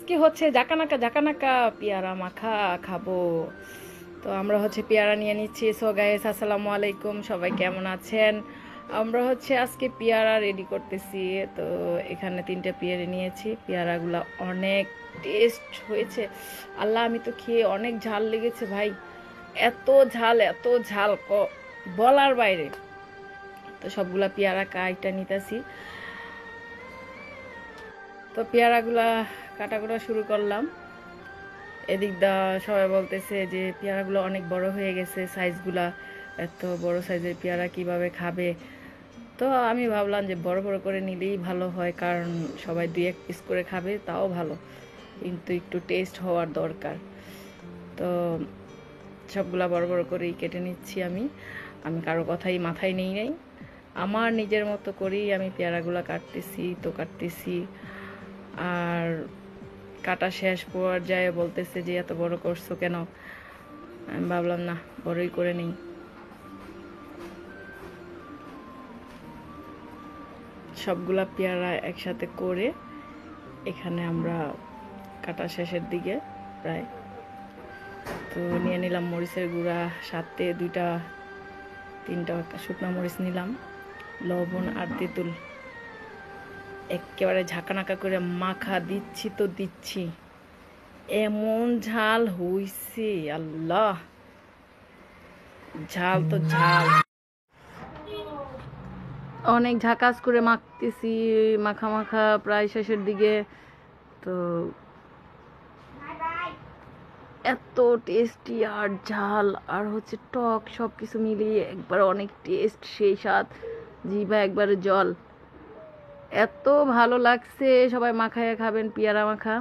আজকে হচ্ছে জাকানাকা জাকানাকা পেয়ারা মাখা খাবো। তো আমরা হচ্ছে পেয়ারা নিয়ে নিচ্ছি। সো গাইস, আসসালামু আলাইকুম, সবাই কেমন আছেন? আমরা হচ্ছে আজকে পেয়ারা রেডি করতেছি। তো এখানে 3টে পেয়ারা নিয়েছি। পেয়ারাগুলো অনেক টেস্ট হয়েছে। আল্লাহ, আমি তো খেয়ে অনেক ঝাল লেগেছে ভাই। এত ঝাল, এত ঝাল বলার বাইরে। তো সবগুলা পেয়ারা কাইটা নিতেছি। তো পেয়ারাগুলা কাটাকুটা শুরু করলাম। এদিক দা সবাই বলতেছে যে পেয়ারাগুলো অনেক বড় হয়ে গেছে, সাইজগুলা এত বড় সাইজের পেয়ারা কিভাবে খাবে। তো আমি ভাবলাম যে বড় বড় করে নিলেই ভালো হয়, কারণ সবাই 2-1 পিস করে খাবে, তাও ভালো, কিন্তু একটু টেস্ট হওয়ার দরকার। তো সবগুলা বড় বড় করেই কেটে নিচ্ছি আমি। আমি কারো কথাই মাথায় নেই নাই, আমার নিজের মতো করেই আমি পেয়ারাগুলো কাটতেছি। আর কাটা শেষ পর্যায়ে বলতেছে যে এত বড় করছো কেন। আমি ভাবলাম না, বড়ই করে নেই। সবগুলা পেয়ারা একসাথে করে এখানে আমরা কাটা শেষের দিকে প্রায়। তো নিয়ে নিলাম মরিচের গুঁড়া, সাথে 2-3টা শুকনো মরিচ নিলাম, লবণ আর তেঁতুল। একেবারে ঝাঁকানাকা করে মাখা দিচ্ছি তো দিচ্ছি, এমন ঝাল হইছে আল্লাহ, ঝাল তো ঝাল। অনেক ঝাকাস করে মাখতেছি, মাখা মাখা প্রায় শেষের দিকে। তো এত টেস্টি আর ঝাল আর হচ্ছে টক, সব কিছু মিলিয়ে একবার অনেক টেস্ট, সেই স্বাদ, জিভা একবারে জল। এত ভালো লাগছে, সবাই মাখায় খাবেন পেয়ারা মাখা।